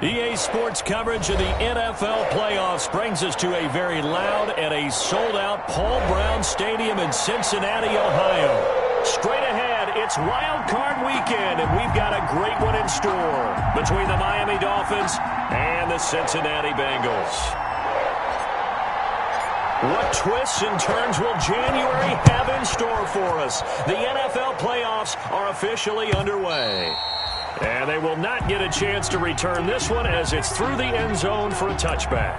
EA Sports coverage of the NFL playoffs brings us to a very loud and a sold-out Paul Brown Stadium in Cincinnati, Ohio. Straight ahead, it's Wild Card Weekend, and we've got a great one in store between the Miami Dolphins and the Cincinnati Bengals. What twists and turns will January have in store for us? The NFL playoffs are officially underway. And they will not get a chance to return this one as it's through the end zone for a touchback.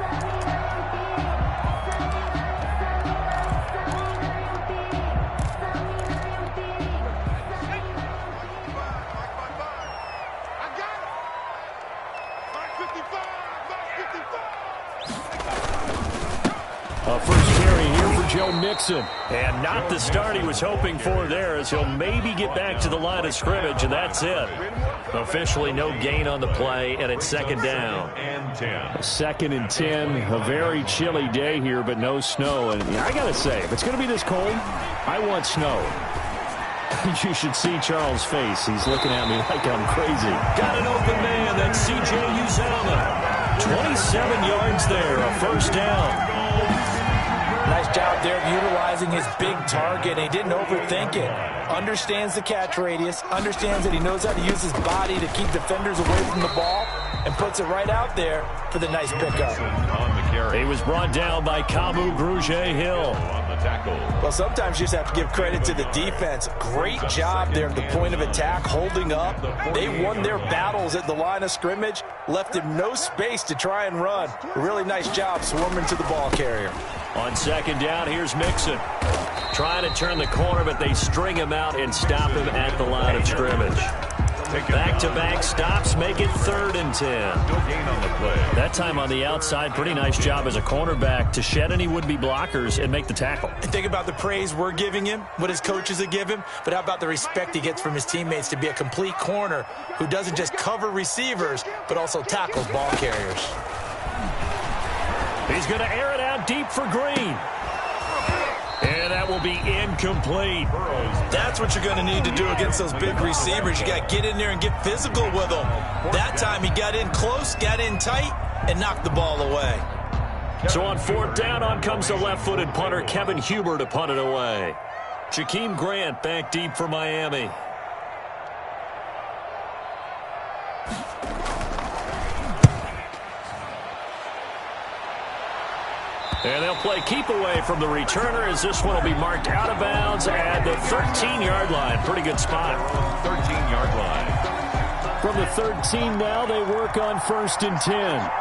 First carry here for Joe Mixon. And not the start he was hoping for there, as he'll maybe get back to the line of scrimmage, and that's it. Officially no gain on the play, and it's second down. Second and 10. A very chilly day here, but no snow. And I got to say, if it's going to be this cold, I want snow. You should see Charles' face. He's looking at me like I'm crazy. Got an open man. That's C.J. Uzomah. 27 yards there, a first down. Nice job there of utilizing his big target. He didn't overthink it. Understands the catch radius. Understands that he knows how to use his body to keep defenders away from the ball. And puts it right out there for the nice pickup. He was brought down by Kamu Grugier-Hill. Well, sometimes you just have to give credit to the defense. Great job there at the point of attack, holding up. They won their battles at the line of scrimmage, left him no space to try and run. A really nice job swarming to the ball carrier. On second down, here's Mixon. Trying to turn the corner, but they string him out and stop him at the line of scrimmage. Back-to-back stops make it 3rd and 10. That time on the outside, pretty nice job as a cornerback to shed any would-be blockers and make the tackle. And think about the praise we're giving him, what his coaches have given him, but how about the respect he gets from his teammates to be a complete corner who doesn't just cover receivers, but also tackles ball carriers. He's going to air it out deep for Green. And that will be incomplete. That's what you're going to need to do against those big receivers. You got to get in there and get physical with them. That time he got in close, got in tight, and knocked the ball away. So on 4th down, on comes the left-footed punter Kevin Huber to punt it away. Jakeem Grant back deep for Miami. And they'll play keep away from the returner as this one will be marked out of bounds at the 13-yard line. Pretty good spot. 13-yard line. From the 13 now, they work on 1st and 10.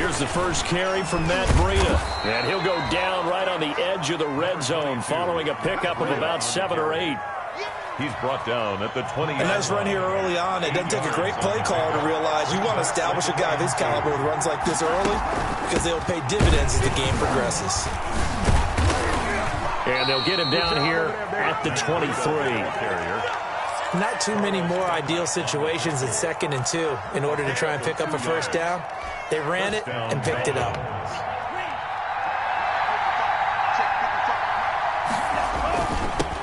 Here's the first carry from Matt Breida. And he'll go down right on the edge of the red zone following a pickup of about 7 or 8. He's brought down at the 20. And nice run here early on. It doesn't take a great play caller to realize you want to establish a guy of his caliber with runs like this early because they'll pay dividends as the game progresses. And they'll get him down here at the 23. Not too many more ideal situations in 2nd and 2 in order to try and pick up a first down. They ran it and picked it up.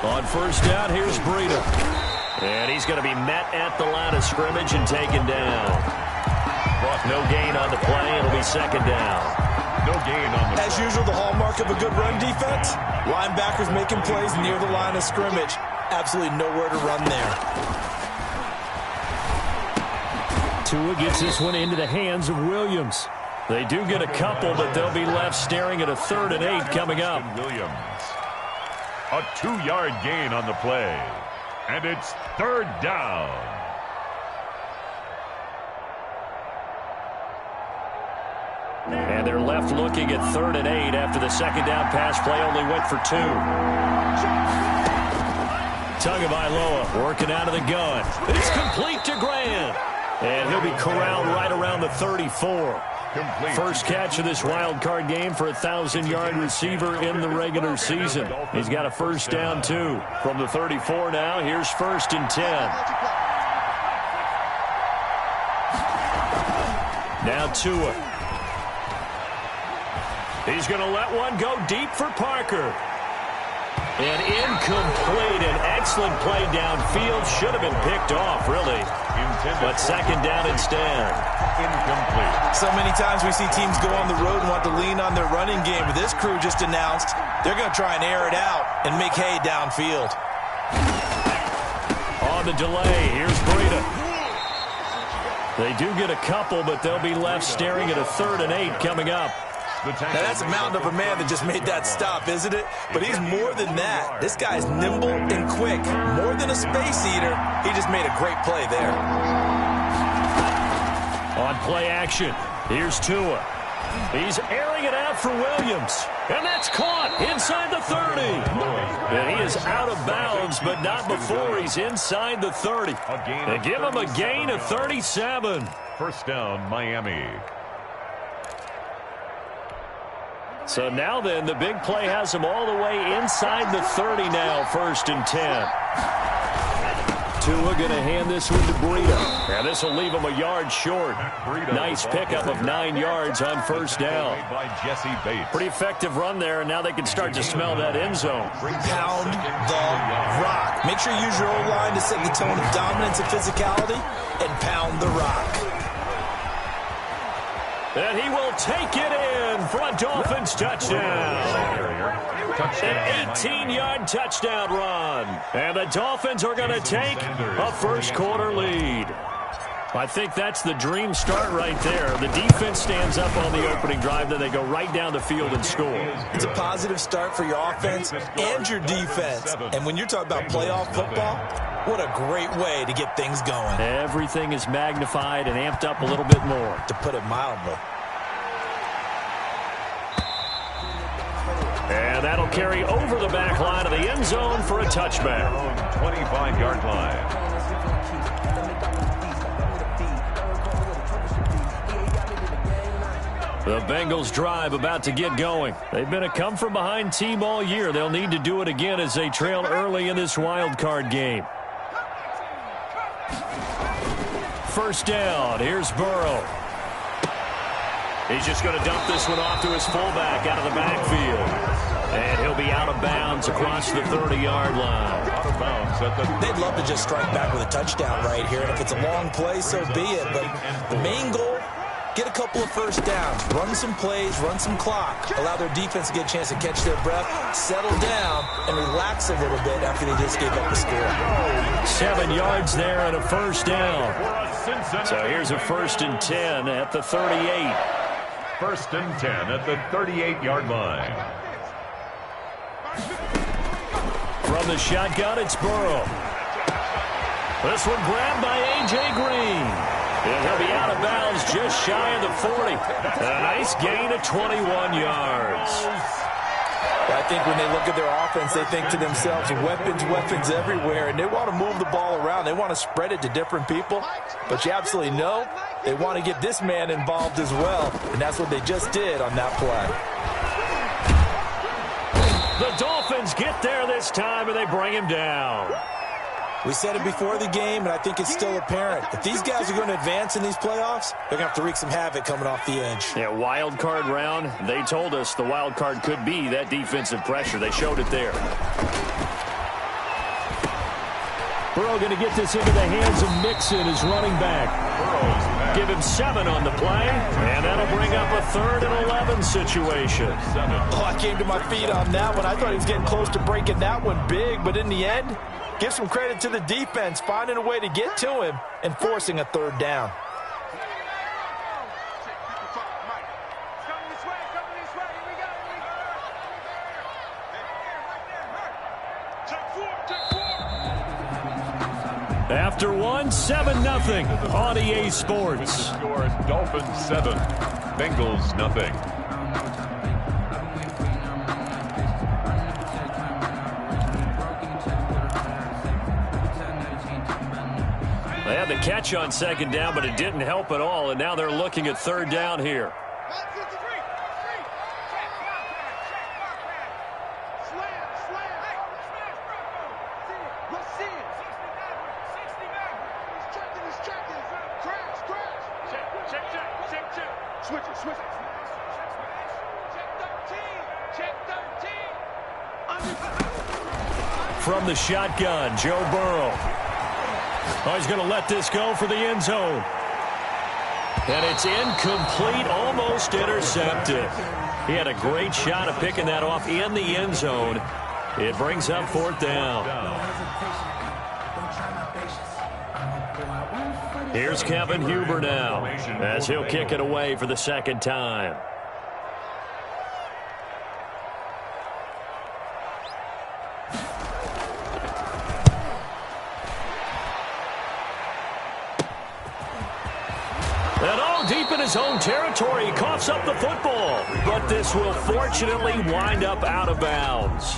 On 1st down, here's Breida. And he's going to be met at the line of scrimmage and taken down. No gain on the play. It'll be 2nd down. No gain on the play. As usual, the hallmark of a good run defense, linebackers making plays near the line of scrimmage. Absolutely nowhere to run there. Tua gets this one into the hands of Williams. They do get a couple, but they'll be left staring at a 3rd and 8 coming up. Williams. A 2-yard gain on the play. And it's 3rd down. And they're left looking at 3rd and 8 after the 2nd down pass play only went for 2. Tagovailoa working out of the gun. It's complete to Grant. And he'll be corralled right around the 34. First catch of this wild card game for a 1,000-yard receiver in the regular season. He's got a first down, too. From the 34 now, here's 1st and 10. Now Tua. He's going to let one go deep for Parker. And incomplete. An excellent play downfield. Should have been picked off, really. But second down instead. Incomplete. So many times we see teams go on the road and want to lean on their running game. But this crew just announced they're going to try and air it out and make hay downfield. On the delay, here's Breida. They do get a couple, but they'll be left staring at a 3rd and 8 coming up. Now, that's a mountain of a man that just made that stop, isn't it? But he's more than that. This guy's nimble and quick. More than a space eater, he just made a great play there. On play action, here's Tua. He's airing it out for Williams. And that's caught inside the 30. And he is out of bounds, but not before he's inside the 30. They give him a gain of 37. First down, Miami. So now then, the big play has him all the way inside the 30 now, 1st and 10. Tua going to hand this one to Breida. And this will leave him a yard short. Nice pickup of 9 yards on 1st down. Pretty effective run there, and now they can start to smell that end zone. Pound the rock. Make sure you use your O-line to set the tone of dominance and physicality, and pound the rock. And he will take it in for a Dolphins touchdown. An 18-yard touchdown run. And the Dolphins are going to take a first-quarter lead. I think that's the dream start right there. The defense stands up on the opening drive, then they go right down the field and score. It's a positive start for your offense and your defense. And when you're talking about playoff football, what a great way to get things going. Everything is magnified and amped up a little bit more. To put it mildly. And that'll carry over the back line of the end zone for a touchback. 25-yard line. The Bengals drive about to get going. They've been a come-from-behind team all year. They'll need to do it again as they trail early in this wild card game. First down. Here's Burrow. He's just going to dump this one off to his fullback out of the backfield. And he'll be out of bounds across the 30-yard line. Out of bounds at the... They'd love to just strike back with a touchdown right here. And if it's a long play, so be it. But the main goal, get a couple of first downs. Run some plays, run some clock. Allow their defense to get a chance to catch their breath, settle down, and relax a little bit after they just gave up the score. 7 yards there and a first down. So here's a 1st and 10 at the 38. 1st and 10 at the 38-yard line. From the shotgun, it's Burrow. This one grabbed by A.J. Green. And he'll be out of bounds just shy of the 40. And a nice gain of 21 yards. I think when they look at their offense, they think to themselves, weapons everywhere, and they want to move the ball around. They want to spread it to different people. But you absolutely know they want to get this man involved as well, and that's what they just did on that play. The Dolphins get there this time, and they bring him down. We said it before the game, and I think it's still apparent. If these guys are going to advance in these playoffs, they're going to have to wreak some havoc coming off the edge. Yeah, wild card round. They told us the wild card could be that defensive pressure. They showed it there. Burrow going to get this into the hands of Mixon, his running back. Give him 7 on the play, and that'll bring up a 3rd and 11 situation. Oh, I came to my feet on that one. I thought he was getting close to breaking that one big, but in the end, give some credit to the defense, finding a way to get to him and forcing a 3rd down. After one, 7-0 on EA Sports. Score Dolphins 7, Bengals nothing. They had the catch on 2nd down, but it didn't help at all, and now they're looking at 3rd down here. from the shotgun. Joe Burrow. Oh, he's going to let this go for the end zone. And it's incomplete, almost intercepted. He had a great shot at picking that off in the end zone. It brings up 4th down. Here's Kevin Huber now as he'll kick it away for the 2nd time. And all deep in his own territory, he coughs up the football. But this will fortunately wind up out of bounds.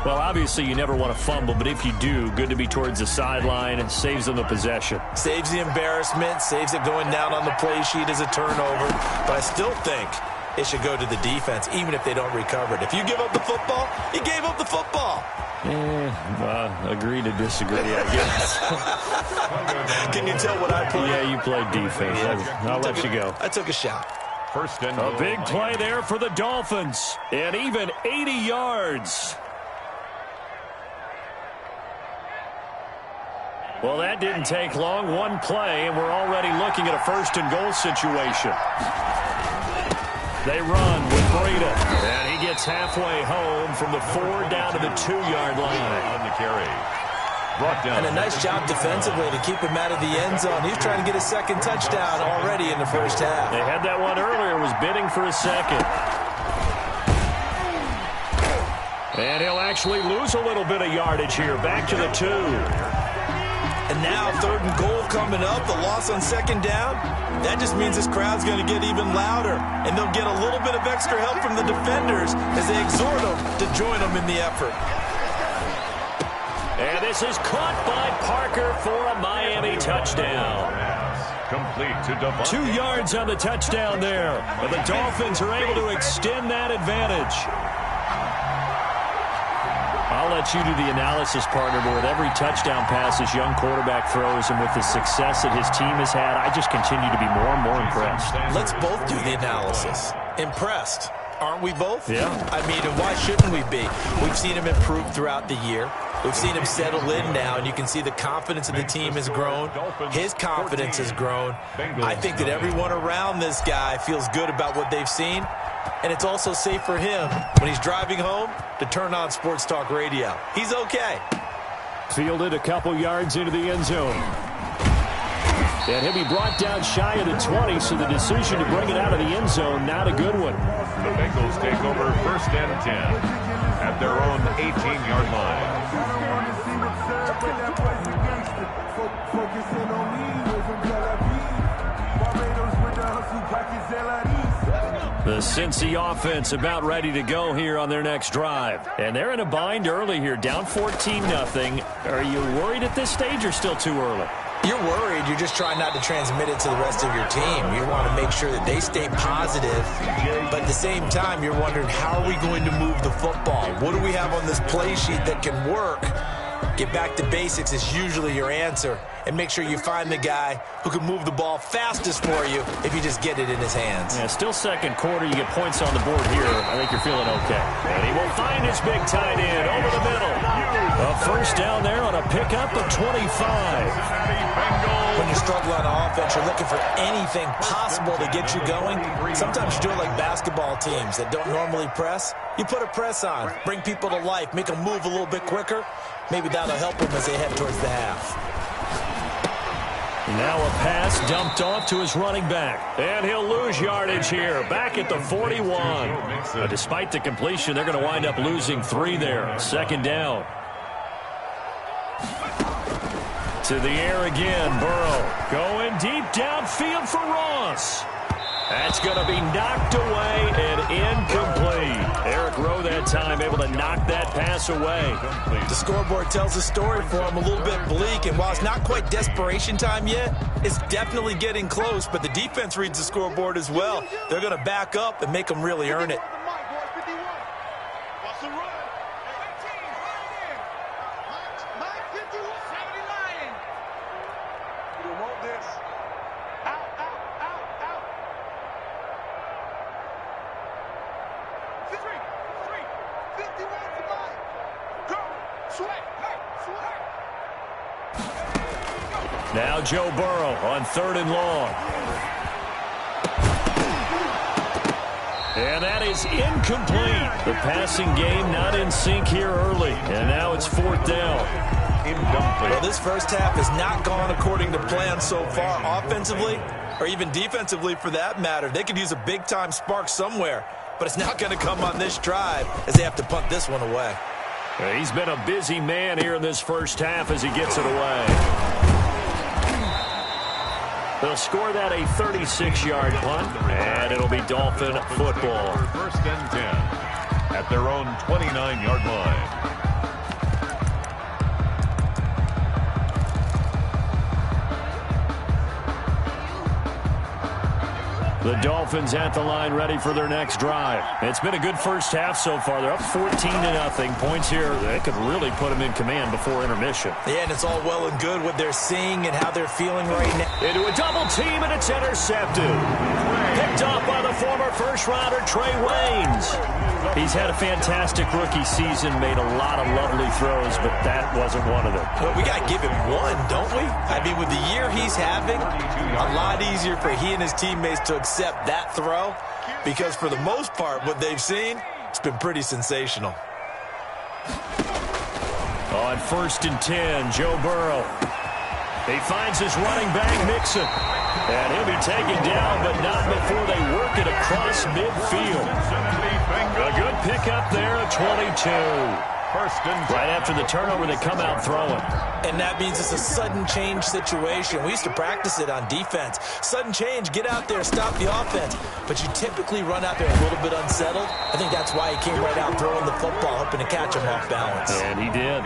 Well, obviously you never want to fumble, but if you do, good to be towards the sideline and saves them the possession. Saves the embarrassment, saves it going down on the play sheet as a turnover. But I still think it should go to the defense, even if they don't recover it. If you give up the football, you gave up the football. Agree to disagree, I guess. Can you tell what I played? Yeah, you played defense. I'll let you go. I took a shot. A big play there for the Dolphins. And even 80 yards. Well, that didn't take long. One play, and we're already looking at a 1st and goal situation. They run with Breida, and he gets halfway home from the 4 down to the 2-yard line. On the carry. Brought down. And a nice job defensively to keep him out of the end zone. He's trying to get his 2nd touchdown already in the 1st half. They had that one earlier, was bidding for a 2nd. And he'll actually lose a little bit of yardage here, back to the 2. And now 3rd and goal coming up, the loss on 2nd down. That just means this crowd's going to get even louder. And they'll get a little bit of extra help from the defenders as they exhort them to join them in the effort. And this is caught by Parker for a Miami touchdown. Complete to Devon. 2 yards on the touchdown there. But the Dolphins are able to extend that advantage. I'll let you do the analysis, partner, but with every touchdown pass this young quarterback throws and with the success that his team has had, I just continue to be more and more impressed. Let's both do the analysis. Impressed. Aren't we both? Yeah. I mean, and why shouldn't we be? We've seen him improve throughout the year. We've seen him settle in now, and you can see the confidence of the team has grown. His confidence has grown. I think that everyone around this guy feels good about what they've seen. And it's also safe for him when he's driving home to turn on Sports Talk Radio. He's okay. Fielded a couple yards into the end zone. And he'll be brought down shy of the 20, so the decision to bring it out of the end zone, not a good one. The Bengals take over 1st and 10 at their own 18-yard line. The Cincy offense about ready to go here on their next drive. And they're in a bind early here, down 14-0. Are you worried at this stage or still too early? You're worried. You're just trying not to transmit it to the rest of your team. You want to make sure that they stay positive. But at the same time, you're wondering, how are we going to move the football? What do we have on this play sheet that can work? Get back to basics is usually your answer. And make sure you find the guy who can move the ball fastest for you if you just get it in his hands. Yeah, still 2nd quarter. You get points on the board here. I think you're feeling okay. And he will find his big tight end over the middle. A 1st down there on a pickup of 25. When you struggle on offense, you're looking for anything possible to get you going. Sometimes you do it like basketball teams that don't normally press. You put a press on, bring people to life, make them move a little bit quicker. Maybe that'll help them as they head towards the half. Now a pass dumped off to his running back. And he'll lose yardage here, back at the 41. Despite the completion, they're going to wind up losing 3 there. 2nd down. To the air again, Burrow. Going deep downfield for Ross. That's going to be knocked away and incomplete. Eric Rowe that time able to knock that pass away. The scoreboard tells a story for him, a little bit bleak, and while it's not quite desperation time yet, it's definitely getting close, but the defense reads the scoreboard as well. They're going to back up and make them really earn it. Sweat. Now Joe Burrow on 3rd and long. And that is incomplete. The passing game not in sync here early. And now it's 4th down. Well, this first half has not gone according to plan so far offensively, or even defensively for that matter. They could use a big-time spark somewhere, but it's not going to come on this drive as they have to punt this one away. He's been a busy man here in this first half as he gets it away. They'll score that a 36-yard punt, and it'll be Dolphin football. 1st and 10 at their own 29-yard line. The Dolphins at the line ready for their next drive. It's been a good first half so far. They're up 14-0. Points here that could really put them in command before intermission. Yeah, and it's all well and good what they're seeing and how they're feeling right now. Into a double team, and it's intercepted. Picked off by the former first-rounder Trey Waynes. He's had a fantastic rookie season, made a lot of lovely throws, but that wasn't one of them. Well, we got to give him one, don't we? I mean, with the year he's having, a lot easier for he and his teammates to accept that throw, because for the most part, what they've seen, it's been pretty sensational. On 1st and 10, Joe Burrow. He finds his running back, Mixon. And he'll be taken down, but not before they work it across midfield. A good pickup there at 22. Right after the turnover, they come out throwing. And that means it's a sudden change situation. We used to practice it on defense. Sudden change, get out there, stop the offense. But you typically run out there a little bit unsettled. I think that's why he came right out throwing the football, hoping to catch him off balance. And he did.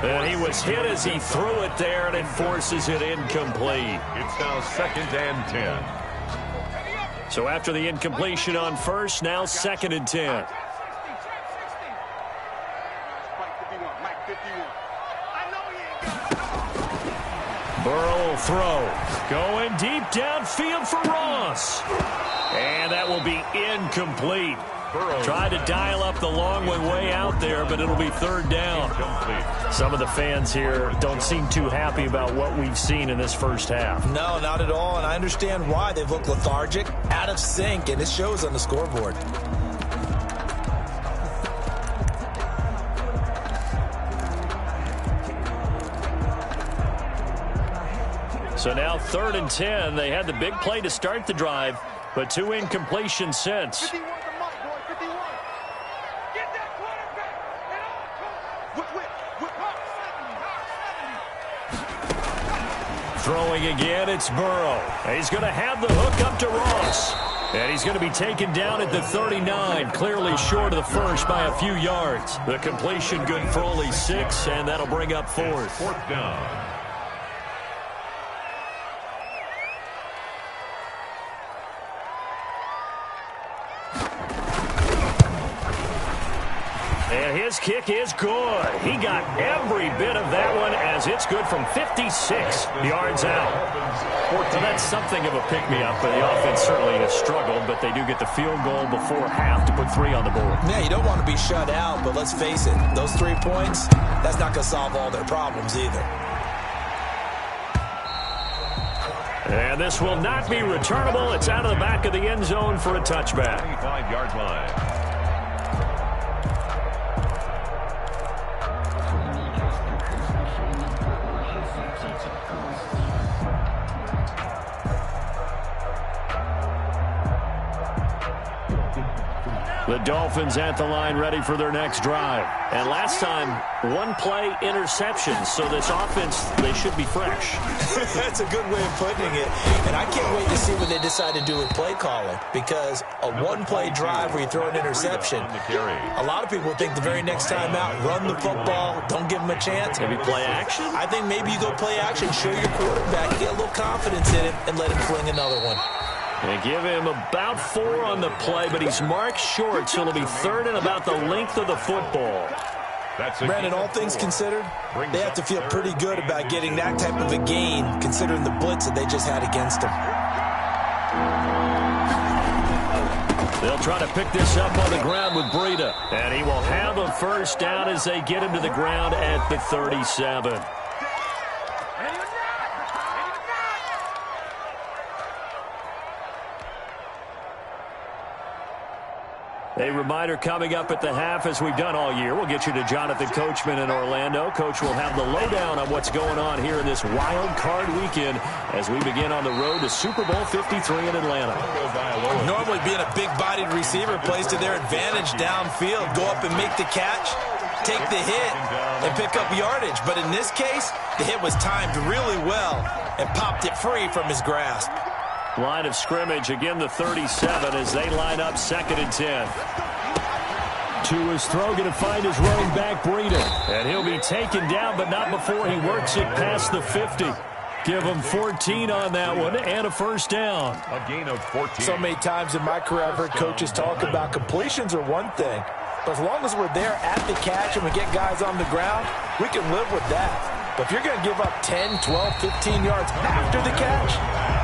And he was hit as he threw it there, and it forces it incomplete. It's now 2nd and 10. So after the incompletion on 1st, now 2nd and 10. Burrow will throw. Going deep downfield for Ross. And that will be incomplete. Tried to dial up the long way out there, but it'll be 3rd down. Some of the fans here don't seem too happy about what we've seen in this first half. No, not at all, and I understand why. They've looked lethargic, out of sync, and it shows on the scoreboard. So now 3rd and 10. They had the big play to start the drive, but 2 incompletions since. Throwing again, it's Burrow. He's going to have the hook up to Ross. And he's going to be taken down at the 39, clearly short of the first by a few yards. The completion good for only 6, and that'll bring up 4th. 4th down. And his kick is good. He got every bit of that one as it's good from 56 yards out. So that's something of a pick-me-up, but the offense certainly has struggled, but they do get the field goal before half to put 3 on the board. Yeah, you don't want to be shut out, but let's face it, those 3 points, that's not going to solve all their problems either. And this will not be returnable. It's out of the back of the end zone for a touchback. 25-yard line. The Dolphins at the line ready for their next drive. And last time, 1-play interception. So this offense, they should be fresh. That's a good way of putting it. And I can't wait to see what they decide to do with play calling. Because a 1-play drive where you throw an interception, a lot of people think the very next time out, run the football, don't give them a chance. Maybe play action? I think maybe you go play action, show your quarterback, get a little confidence in him, and let him fling another one. They give him about 4 on the play, but he's marked short, so it'll be 3rd and about the length of the football. Brandon, all things considered, they have to feel pretty good about getting that type of a gain, considering the blitz that they just had against them. They'll try to pick this up on the ground with Breida, and he will have a first down as they get him to the ground at the 37. A reminder coming up at the half, as we've done all year. We'll get you to Jonathan Coachman in Orlando. Coach will have the lowdown on what's going on here in this wild card weekend as we begin on the road to Super Bowl 53 in Atlanta. Normally being a big-bodied receiver plays to their advantage downfield. Go up and make the catch, take the hit, and pick up yardage. But in this case, the hit was timed really well and popped it free from his grasp. Line of scrimmage, again the 37 as they line up 2nd and 10. To his throw, going to find his running back, Breida. And he'll be taken down, but not before he works it past the 50. Give him 14 on that one and a first down. A gain of 14. So many times in my career I've heard coaches talk about completions are one thing, but as long as we're there at the catch and we get guys on the ground, we can live with that. But if you're going to give up 10, 12, 15 yards after the catch,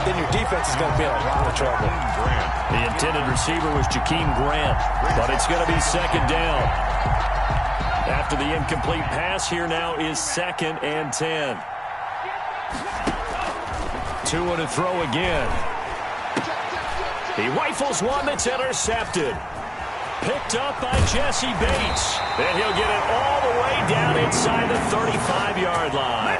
then your defense is going to be in a lot of trouble. The intended receiver was Jakeem Grant, but it's going to be 2nd down. After the incomplete pass, here now is 2nd and 10. 2 and a throw again. He rifles one that's intercepted. Picked up by Jesse Bates. And he'll get it all the way down inside the 35-yard line.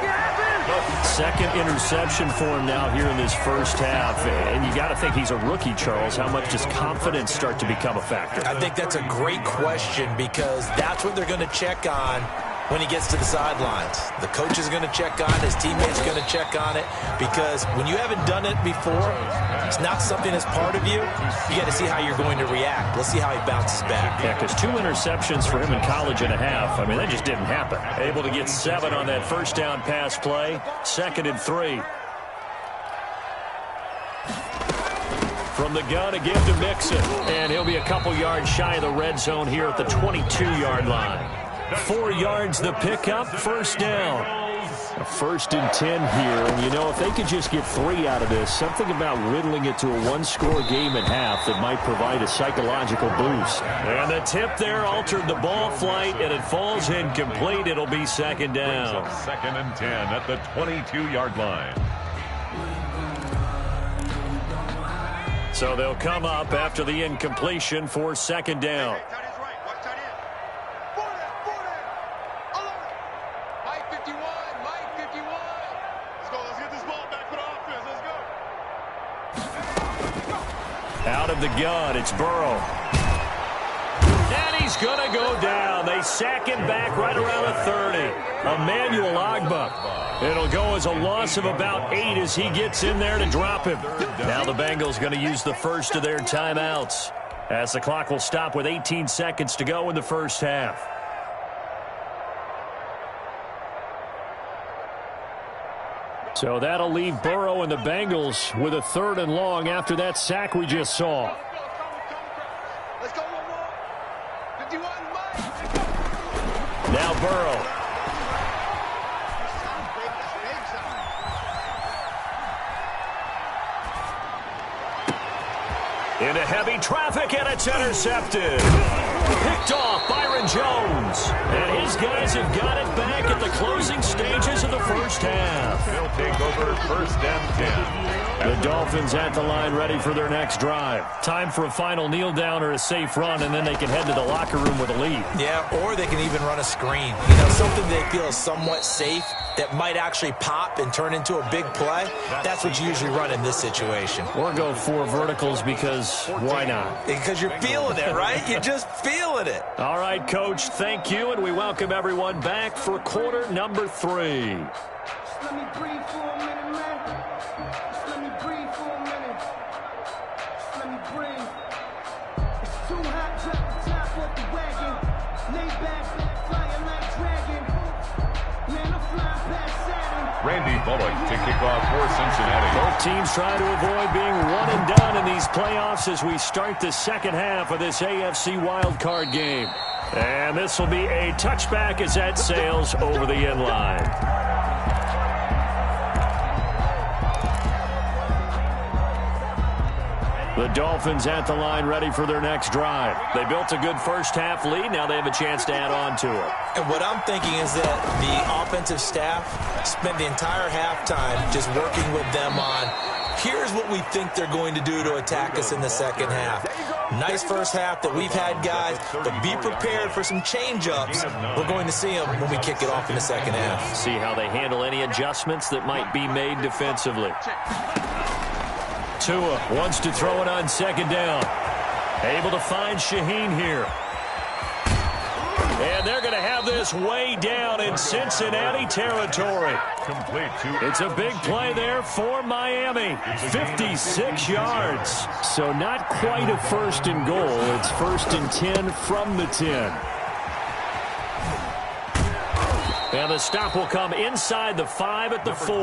2nd interception for him now here in this first half. And you got to think he's a rookie, Charles. How much does confidence start to become a factor? I think that's a great question because that's what they're going to check on when he gets to the sidelines. The coach is going to check on it. His teammates are going to check on it because when you haven't done it before, it's not something that's part of you. You got to see how you're going to react. Let's see how he bounces back. Yeah, because 2 interceptions for him in college and a half. I mean, that just didn't happen. Able to get 7 on that first down pass play. 2nd and 3. From the gun again to Mixon. And he'll be a couple yards shy of the red zone here at the 22-yard line. 4 yards the pickup, first down. A 1st and 10 here, and you know, if they could just get 3 out of this, something about whittling it to a 1-score game at half that might provide a psychological boost. And the tip there altered the ball flight, and it falls incomplete. It'll be 2nd down. 2nd and 10 at the 22-yard line. So they'll come up after the incompletion for 2nd down. Out of the gun, it's Burrow. And he's going to go down. They sack him back right around the 30. Emmanuel Ogbah. It'll go as a loss of about 8 as he gets in there to drop him. Now the Bengals going to use the first of their timeouts as the clock will stop with 18 seconds to go in the first half. So that'll leave Burrow and the Bengals with a 3rd and long after that sack we just saw. Let's go, one more. 51, Now Burrow. Into heavy traffic, and it's intercepted. Picked off Byron Jones. And his guys have got it back at the closing stages of the first half. They'll take over 1st and 10. The Dolphins at the line ready for their next drive. Time for a final kneel down or a safe run, and then they can head to the locker room with a lead. Yeah, or they can even run a screen. You know, something they feel is somewhat safe that might actually pop and turn into a big play. That's what you usually run in this situation. Or go 4 verticals because why not? Because you're feeling it, right? You're just feeling it. All right, Coach, thank you, and we welcome everyone back for quarter number 3. let me breathe for a minute, man. Just let me breathe for a minute. Just let me breathe. It's too hot, drop the top off the wagon. Lay back, flying like dragon. Man, I'm flying past Saturn. Randy Bullock to kick off for Cincinnati. Both teams trying to avoid being one and done in these playoffs as we start the second half of this AFC wildcard game. And this will be a touchback as that sails over the end line. The Dolphins at the line ready for their next drive. They built a good first half lead. Now they have a chance to add on to it. And what I'm thinking is that the offensive staff spent the entire halftime just working with them on, here's what we think they're going to do to attack us in the second half. Nice first half that we've had, guys, but be prepared for some change-ups. We're going to see them when we kick it off in the second half. See how they handle any adjustments that might be made defensively. Tua wants to throw it on second down. Able to find Shaheen here. And they're going to have this way down in Cincinnati territory. Complete to It's a big play there for Miami. 56 yards. So not quite a first and goal. It's first and 10 from the 10. And the stop will come inside the 5 at the 4.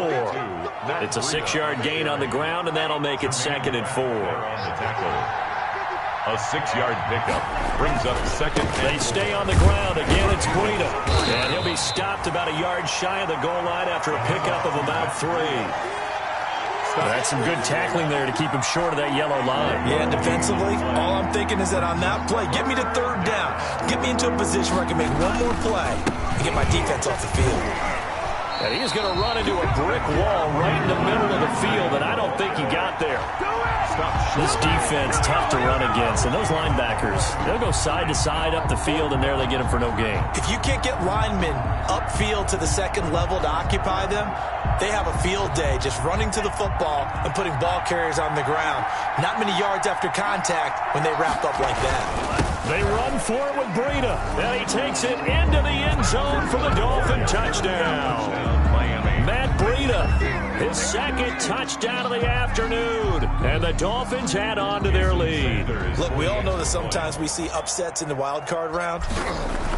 It's a 6-yard gain on the ground, and that'll make it second and 4. a 6-yard pickup. Brings up second. They stay on the ground. Again, it's Breida. And he'll be stopped about a yard shy of the goal line after a pickup of about 3. That's some good tackling there to keep him short of that yellow line. Yeah, defensively, all I'm thinking is that on that play, get me to third down. Get me into a position where I can make one more play and get my defense off the field. And he's going to run into a brick wall right in the middle of the field, and I don't think he got there. This defense, tough to run against, and those linebackers, they'll go side to side up the field, and there they get him for no gain. If you can't get linemen upfield to the second level to occupy them, they have a field day just running to the football and putting ball carriers on the ground. Not many yards after contact when they wrap up like that. They run for it with Breida, and he takes it into the end zone for the Dolphin touchdown. Matt Breida, his second touchdown of the afternoon, and the Dolphins add on to their lead. Look, we all know that sometimes we see upsets in the wild card round,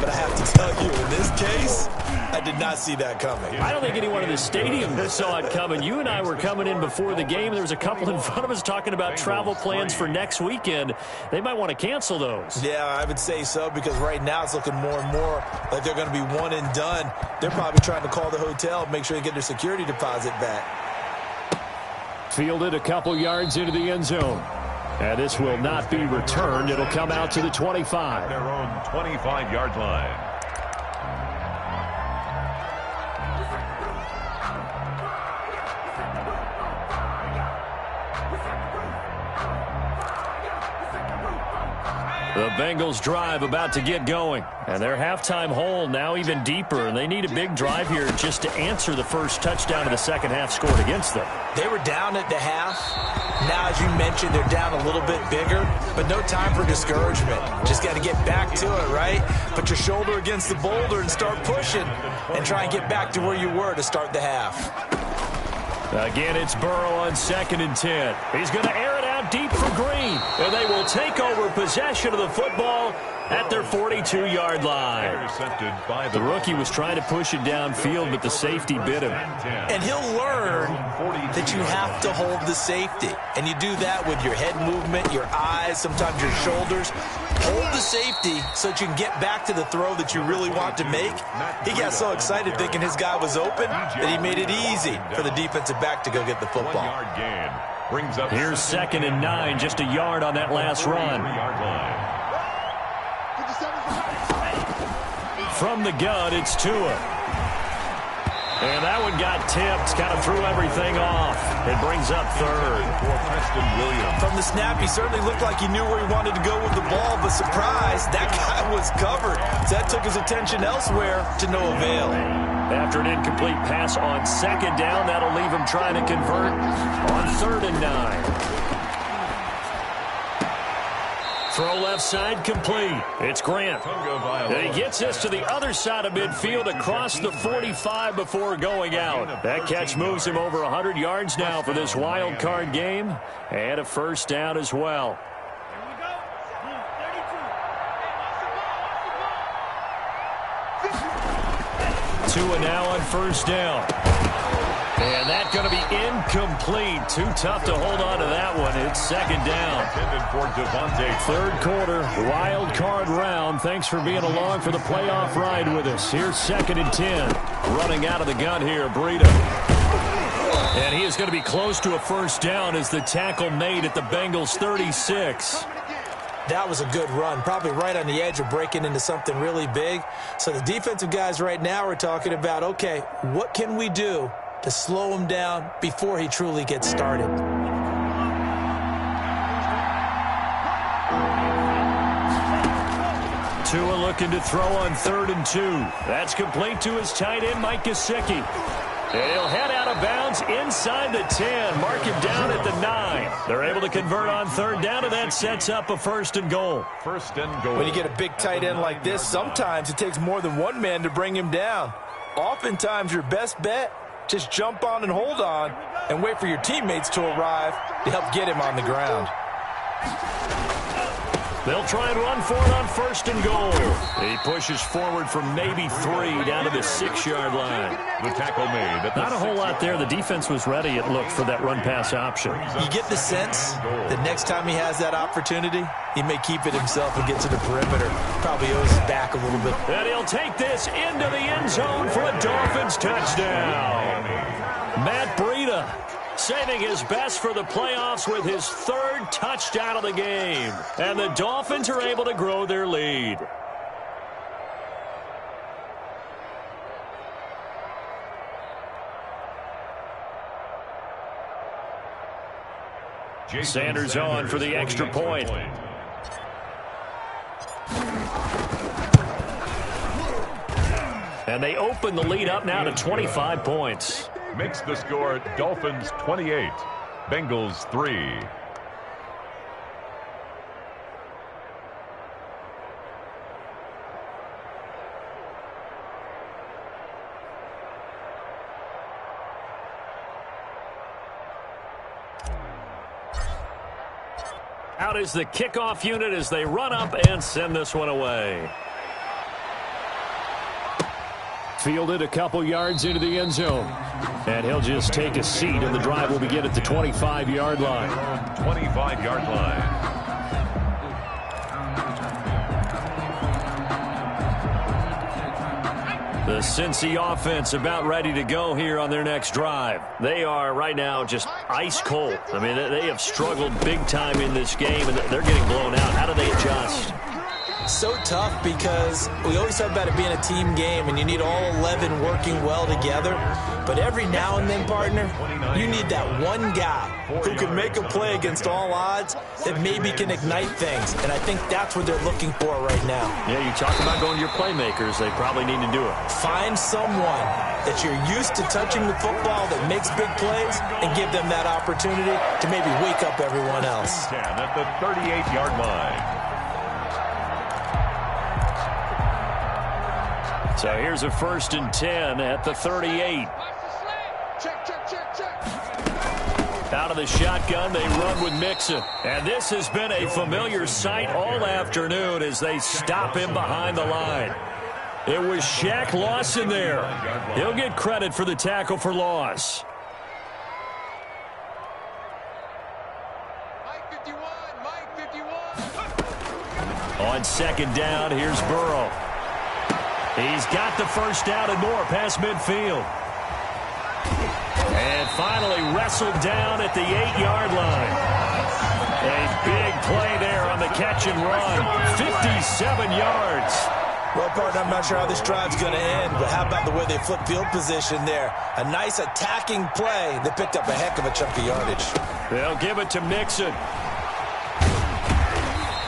but I have to tell you, in this case, I did not see that coming. I don't think anyone in the stadium saw it coming. You and I were coming in before the game. There was a couple in front of us talking about travel plans for next weekend. They might want to cancel those. Yeah, I would say so, because right now it's looking more and more like they're going to be one and done. They're probably trying to call the hotel and make sure they get their security deposit back. Fielded a couple yards into the end zone. And this will not be returned. It'll come out to the 25. Their own 25-yard line. The Bengals drive about to get going. And their halftime hole now even deeper. And they need a big drive here just to answer the first touchdown of the second half scored against them. They were down at the half. Now, as you mentioned, they're down a little bit bigger, but no time for discouragement. Just got to get back to it, right? Put your shoulder against the boulder and start pushing and try and get back to where you were to start the half. Again, it's Burrow on second and 10. He's going to air it out deep for Green. And they will take over possession of the football at their 42-yard line. Intercepted by The rookie was trying to push it downfield, but the safety bit him. And he'll learn that you have to hold the safety. And you do that with your head movement, your eyes, sometimes your shoulders. Hold the safety so that you can get back to the throw that you really want to make. He got so excited thinking his guy was open that he made it easy for the defensive back to go get the football. 1-yard gain. Brings up Here's second and 9, just a yard on that last run. From the gun, it's Tua. And that one got tipped, kind of threw everything off. It brings up third. From the snap, he certainly looked like he knew where he wanted to go with the ball, but surprise, that guy was covered. So that took his attention elsewhere to no avail. After an incomplete pass on second down, that'll leave him trying to convert on third and 9. Throw left side complete. It's Grant. And he gets this to the other side of midfield across the 45 before going out. That catch moves him over 100 yards now for this wild card game. And a first down as well. Tua now on first down. And that's going to be incomplete. Too tough to hold on to that one. It's second down. Third quarter, wild card round. Thanks for being along for the playoff ride with us. Here's second and 10. Running out of the gun here, Breida. And he is going to be close to a first down as the tackle made at the Bengals 36. That was a good run, probably right on the edge of breaking into something really big. So the defensive guys right now are talking about, okay, what can we do to slow him down before he truly gets started? looking to throw on 3rd and 2. That's complete to his tight end, Mike Gesicki. And he'll head out of bounds inside the 10. Mark him down at the 9. They're able to convert on 3rd down, and that sets up a 1st and goal. 1st and goal. When you get a big tight end like this, sometimes it takes more than one man to bring him down. Oftentimes, your best bet, just jump on and hold on and wait for your teammates to arrive to help get him on the ground. They'll try and run for it on 1st and goal. He pushes forward from maybe 3 down to the 6-yard line. The tackle made. Not a whole lot there. The defense was ready, it looked, for that run-pass option. You get the sense that next time he has that opportunity, he may keep it himself and get to the perimeter. Probably owes his back a little bit. And he'll take this into the end zone for a Dolphins touchdown. Matt Breida saving his best for the playoffs with his 3rd touchdown of the game. And the Dolphins are able to grow their lead. Sanders on for the extra point. And they open the lead up now to 25 points. Makes the score Dolphins 28, Bengals 3. Out is the kickoff unit as they run up and send this one away. Fielded a couple yards into the end zone. And he'll just take a seat, and the drive will begin at the 25-yard line. 25-yard line. The Cincy offense about ready to go here on their next drive. They are right now just ice cold. I mean, they have struggled big time in this game, and they're getting blown out. How do they adjust? So tough because we always talk about it being a team game and you need all 11 working well together. But every now and then, partner, you need that one guy who can make a play against all odds that maybe can ignite things. And I think that's what they're looking for right now. Yeah, you talk about going to your playmakers. They probably need to do it. Find someone that you're used to touching the football that makes big plays and give them that opportunity to maybe wake up everyone else. 10 at the 38-yard line. So here's a 1st and 10 at the 38. Out of the shotgun, they run with Mixon. And this has been a familiar sight all afternoon as they stop him behind the line. It was Shaq Lawson there. He'll get credit for the tackle for loss. Mike 51. On 2nd down, here's Burrow. He's got the 1st down and more past midfield. And finally wrestled down at the 8-yard line. A big play there on the catch and run. 57 yards. Well, partner, I'm not sure how this drive's going to end, but how about the way they flip field position there? A nice attacking play that picked up a heck of a chunk of yardage. They'll give it to Mixon.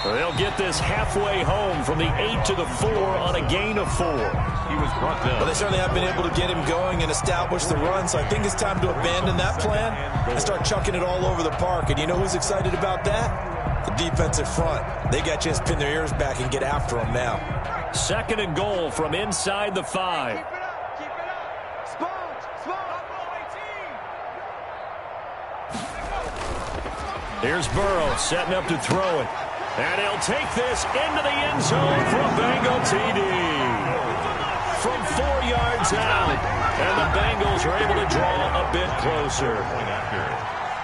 They'll get this halfway home from the 8 to the 4 on a gain of 4. He was brought down. Well, they certainly have been able to get him going and establish the run, so I think it's time to abandon that plan and start chucking it all over the park. And you know who's excited about that? The defensive front. They got a chance to pin their ears back and get after him now. 2nd and goal from inside the 5. Keep it up. Spot. Here's Burrow setting up to throw it. And he'll take this into the end zone for a Bengal TD. From 4 yards out. And the Bengals are able to draw a bit closer.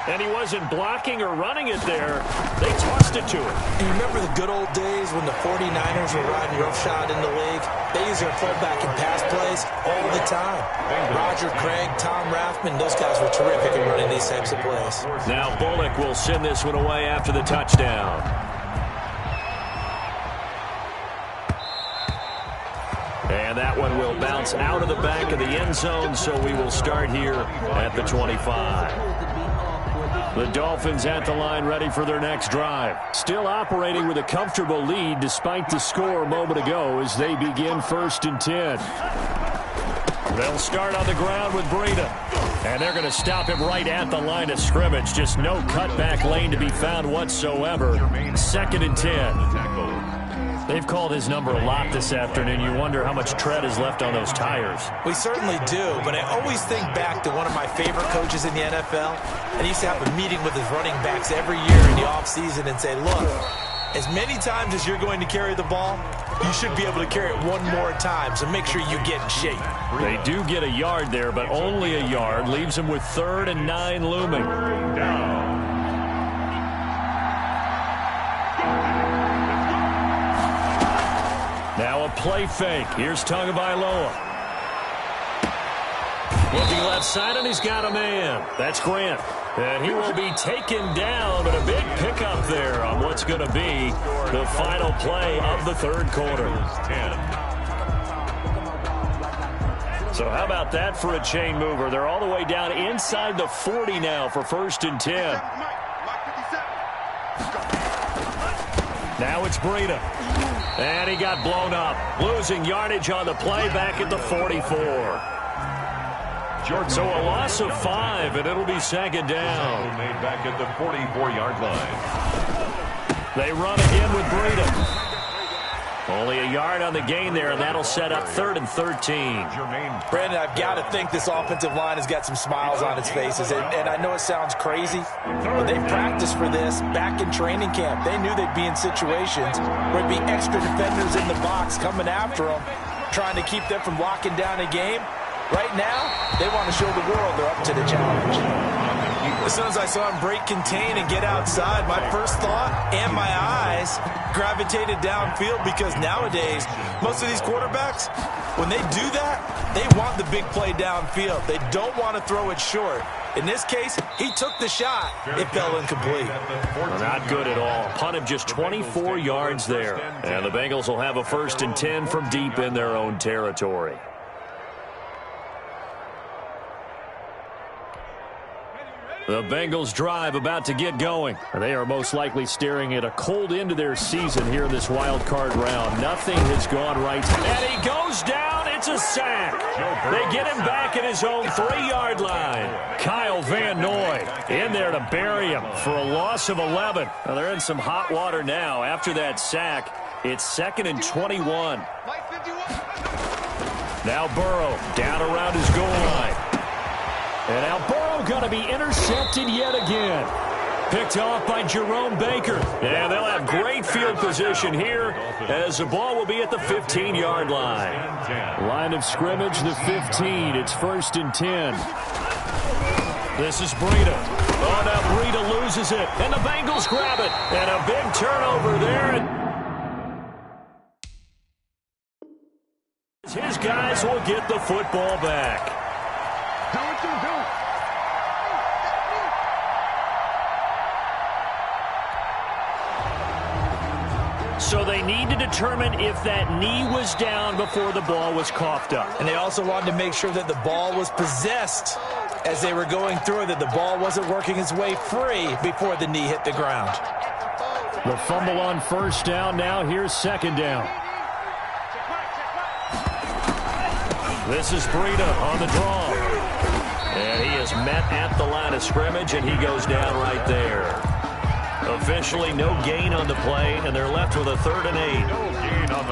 And he wasn't blocking or running it there. They tossed it to him. You remember the good old days when the 49ers were riding roughshod in the league? They used their fullback in pass plays all the time. Roger Craig, Tom Rathman, those guys were terrific at running these types of plays. Now Bullock will send this one away after the touchdown. And that one will bounce out of the back of the end zone, so we will start here at the 25. The Dolphins at the line ready for their next drive. Still operating with a comfortable lead despite the score a moment ago as they begin 1st and 10. They'll start on the ground with Breida. And they're going to stop him right at the line of scrimmage. Just no cutback lane to be found whatsoever. 2nd and 10. They've called his number a lot this afternoon. You wonder how much tread is left on those tires. We certainly do, but I always think back to one of my favorite coaches in the NFL. And he used to have a meeting with his running backs every year in the offseason and say, look, as many times as you're going to carry the ball, you should be able to carry it one more time, so make sure you get in shape. They do get a yard there, but only a yard. Leaves them with 3rd and 9 looming. Now a play fake. Here's Tagovailoa. Looking left side, and he's got a man. That's Grant. And he will be taken down, but a big pickup there on what's going to be the final play of the 3rd quarter. So how about that for a chain mover? They're all the way down inside the 40 now for 1st and 10. Now it's Breida. And he got blown up. Losing yardage on the play back at the 44. So a loss of 5, and it'll be 2nd down. Made back at the 44-yard line. They run again with Breida. Only a yard on the gain there, and that'll set up 3rd and 13. Brandon, I've got to think this offensive line has got some smiles on its faces. And I know it sounds crazy, but they practiced for this back in training camp. They knew they'd be in situations where it'd be extra defenders in the box coming after them, trying to keep them from locking down a game. Right now, they want to show the world they're up to the challenge. As soon as I saw him break contain and get outside, my first thought and my eyes gravitated downfield, because nowadays, most of these quarterbacks, when they do that, they want the big play downfield. They don't want to throw it short. In this case, he took the shot. It fell incomplete. Not good at all. Punt of just 24 yards there. And the Bengals will have a 1st and 10 from deep in their own territory. The Bengals drive about to get going. They are most likely staring at a cold end to their season here in this wild card round. Nothing has gone right. And he goes down. It's a sack. They get him back at his own 3-yard line. Kyle Van Noy in there to bury him for a loss of 11. Well, they're in some hot water now. After that sack, it's 2nd and 21. Now Burrow down around his goal line. And now Burrow going to be intercepted yet again. Picked off by Jerome Baker. And they'll have great field position here as the ball will be at the 15-yard line. Line of scrimmage, the 15. It's 1st and 10. This is Breida. Oh, now Breida loses it. And the Bengals grab it. And a big turnover there. His guys will get the football back. So they need to determine if that knee was down before the ball was coughed up. And they also wanted to make sure that the ball was possessed as they were going through, that the ball wasn't working its way free before the knee hit the ground. The fumble on 1st down. Now here's 2nd down. This is Breida on the draw. And he is met at the line of scrimmage, and he goes down right there. Officially no gain on the play, and they're left with a 3rd and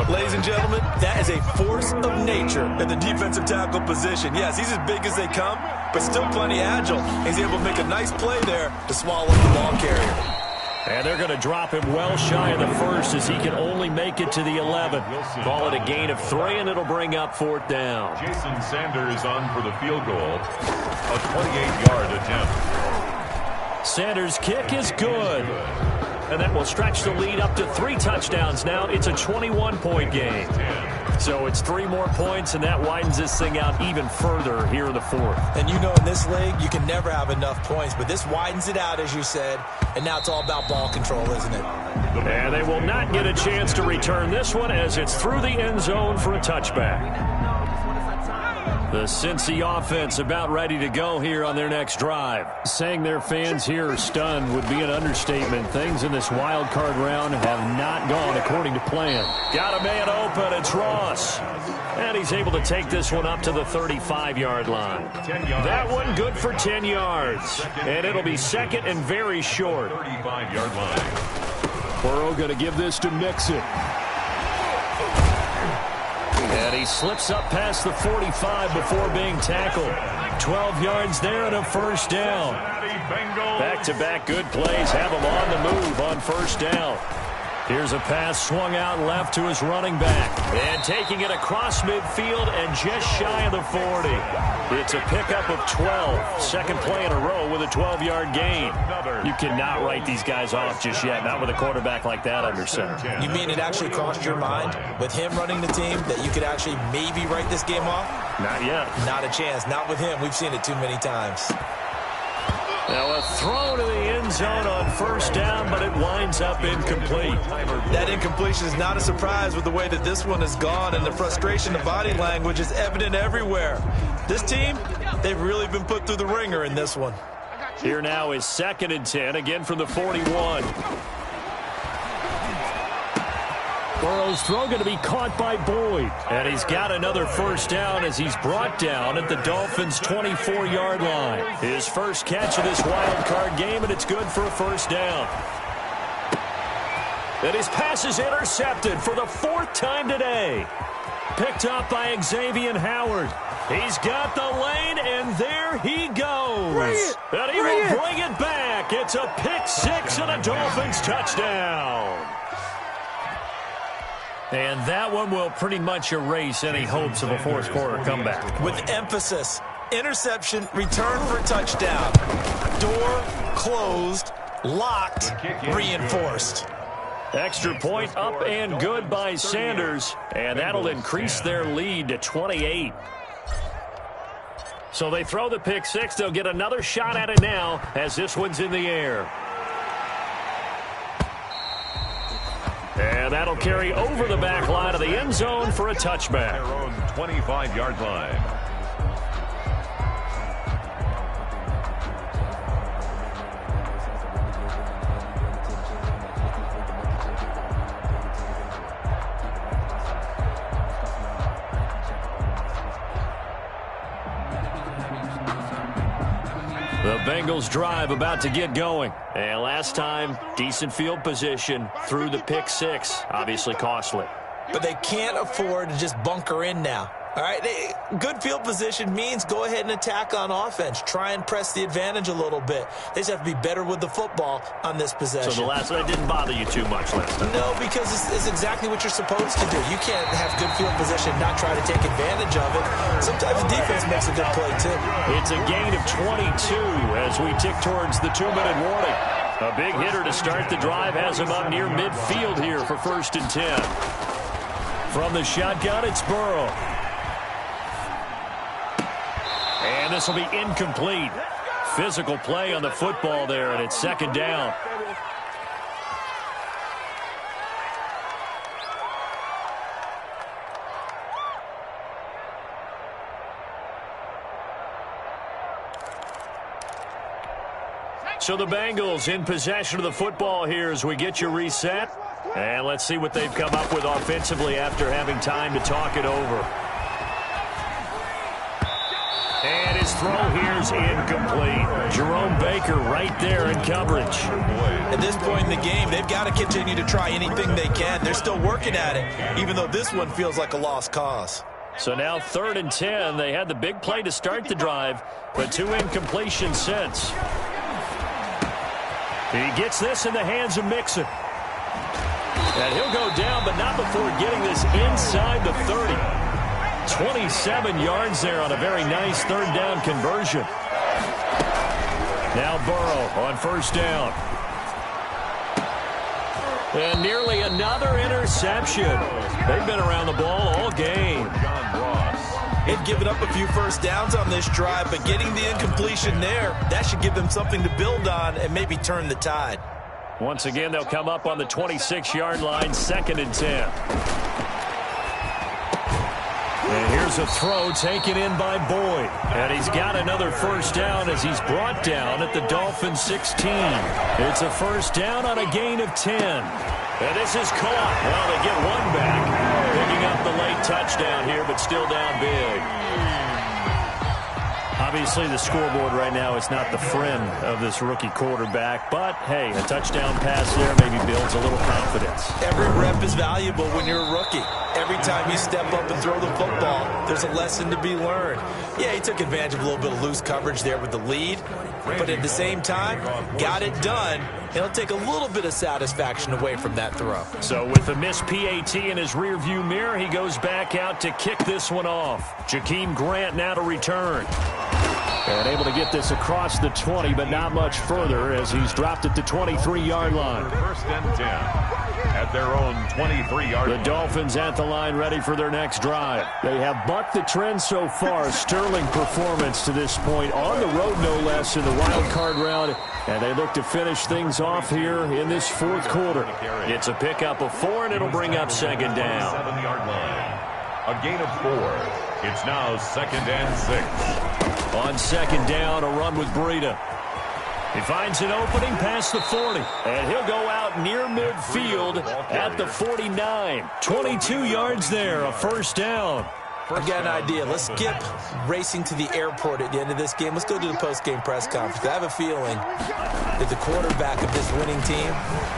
8. Ladies and gentlemen, that is a force of nature at the defensive tackle position. Yes, he's as big as they come, but still plenty agile. He's able to make a nice play there to swallow up the ball carrier. And they're going to drop him well shy of the 1st as he can only make it to the 11. Call it a gain of 3, and it'll bring up 4th down. Jason Sanders on for the field goal. A 28-yard attempt. Sanders' kick is good. And that will stretch the lead up to 3 touchdowns now. It's a 21-point game. So it's 3 more points, and that widens this thing out even further here in the 4th. And you know, in this league, you can never have enough points, but this widens it out, as you said, and now it's all about ball control, isn't it? And they will not get a chance to return this one as it's through the end zone for a touchback. The Cincy offense about ready to go here on their next drive. Saying their fans here are stunned would be an understatement. Things in this wild card round have not gone according to plan. Got a man open. It's Ross. And he's able to take this one up to the 35-yard line. That one good for 10 yards. And it'll be second and very short. 35-yard line. Burrow going to give this to Mixon. And he slips up past the 45 before being tackled. 12 yards there and a first down. Back-to-back good plays have him on the move on first down. Here's a pass swung out left to his running back. And taking it across midfield and just shy of the 40. It's a pickup of 12. Second play in a row with a 12-yard gain. You cannot write these guys off just yet, not with a quarterback like that under center. You mean it actually crossed your mind with him running the team that you could actually maybe write this game off? Not yet. Not a chance. Not with him. We've seen it too many times. Now a throw to the end zone on first down, but it winds up incomplete. That incompletion is not a surprise with the way that this one has gone, and the frustration, the body language is evident everywhere. This team, they've really been put through the ringer in this one. Here now is 2nd and 10, again from the 41. Burrow's throw going to be caught by Boyd. And he's got another first down as he's brought down at the Dolphins' 24-yard line. His first catch of this wild card game, and it's good for a first down. And his pass is intercepted for the 4th time today. Picked up by Xavier Howard. He's got the lane, and there he goes. And he will bring it back. It's a pick six and a Dolphins touchdown. And that one will pretty much erase any hopes of a fourth quarter comeback. With emphasis, interception, return for touchdown. Door closed, locked, reinforced. Extra point up and good by Sanders, and that'll increase their lead to 28. So they throw the pick six. They'll get another shot at it now as this one's in the air. And that'll carry over the back line of the end zone for a touchback. Their own 25-yard line. The Bengals drive about to get going. And last time, decent field position through the pick six. Obviously costly. But they can't afford to just bunker in now. All right, good field position means go ahead and attack on offense. Try and press the advantage a little bit. They just have to be better with the football on this possession. So the last one didn't bother you too much last time? No, because it's exactly what you're supposed to do. You can't have good field position and not try to take advantage of it. Sometimes the defense makes a good play, too. It's a gain of 22 as we tick towards the 2-minute warning. A big hitter to start the drive has him up near midfield here for 1st and 10. From the shotgun, it's Burrow. And this will be incomplete. Physical play on the football there, and it's 2nd down. So the Bengals in possession of the football here as we get you reset. And let's see what they've come up with offensively after having time to talk it over. And his throw here's incomplete. Jerome Baker right there in coverage. At this point in the game, they've got to continue to try anything they can. They're still working at it, even though this one feels like a lost cause. So now 3rd and 10. They had the big play to start the drive, but 2 incompletions since. He gets this in the hands of Mixon. And he'll go down, but not before getting this inside the 30. 27 yards there on a very nice 3rd down conversion. Now Burrow on 1st down. And nearly another interception. They've been around the ball all game. They've given up a few first downs on this drive, but getting the incompletion there, that should give them something to build on and maybe turn the tide. Once again, they'll come up on the 26-yard line, 2nd and 10. And here Here's a throw taken in by Boyd. And he's got another first down as he's brought down at the Dolphins 16. It's a first down on a gain of 10. And this is caught. Well, they get one back. Picking up the late touchdown here, but still down big. Obviously, the scoreboard right now is not the friend of this rookie quarterback. But, hey, a touchdown pass there maybe builds a little confidence. Every rep is valuable when you're a rookie. Every time you step up and throw the football, there's a lesson to be learned. Yeah, he took advantage of a little bit of loose coverage there with the lead. But at the same time, got it done. It'll take a little bit of satisfaction away from that throw. So with the missed PAT in his rearview mirror, he goes back out to kick this one off. Jakeem Grant now to return. And able to get this across the 20, but not much further as he's dropped at the 23-yard line. First and 10 at their own 23-yard line. The Dolphins at the line ready for their next drive. They have bucked the trend so far. Sterling performance to this point on the road, no less, in the wild card round. And they look to finish things off here in this fourth quarter. It's a pickup of 4, and it'll bring up second down. 7-yard line. A gain of 4. It's now second and 6. On second down, a run with Breida. He finds an opening past the 40, and he'll go out near midfield at the 49. 22 yards there, a first down. I've got an idea. Let's skip racing to the airport at the end of this game. Let's go to the post-game press conference. I have a feeling that the quarterback of this winning team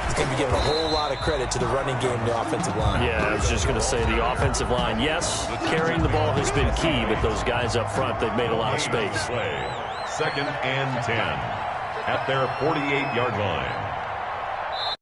is going to be giving a whole lot of credit to the running game and the offensive line. Yeah, I was just going to say the offensive line, yes, carrying the ball has been key, but those guys up front, they've made a lot of space. Second and 10 at their 48-yard line.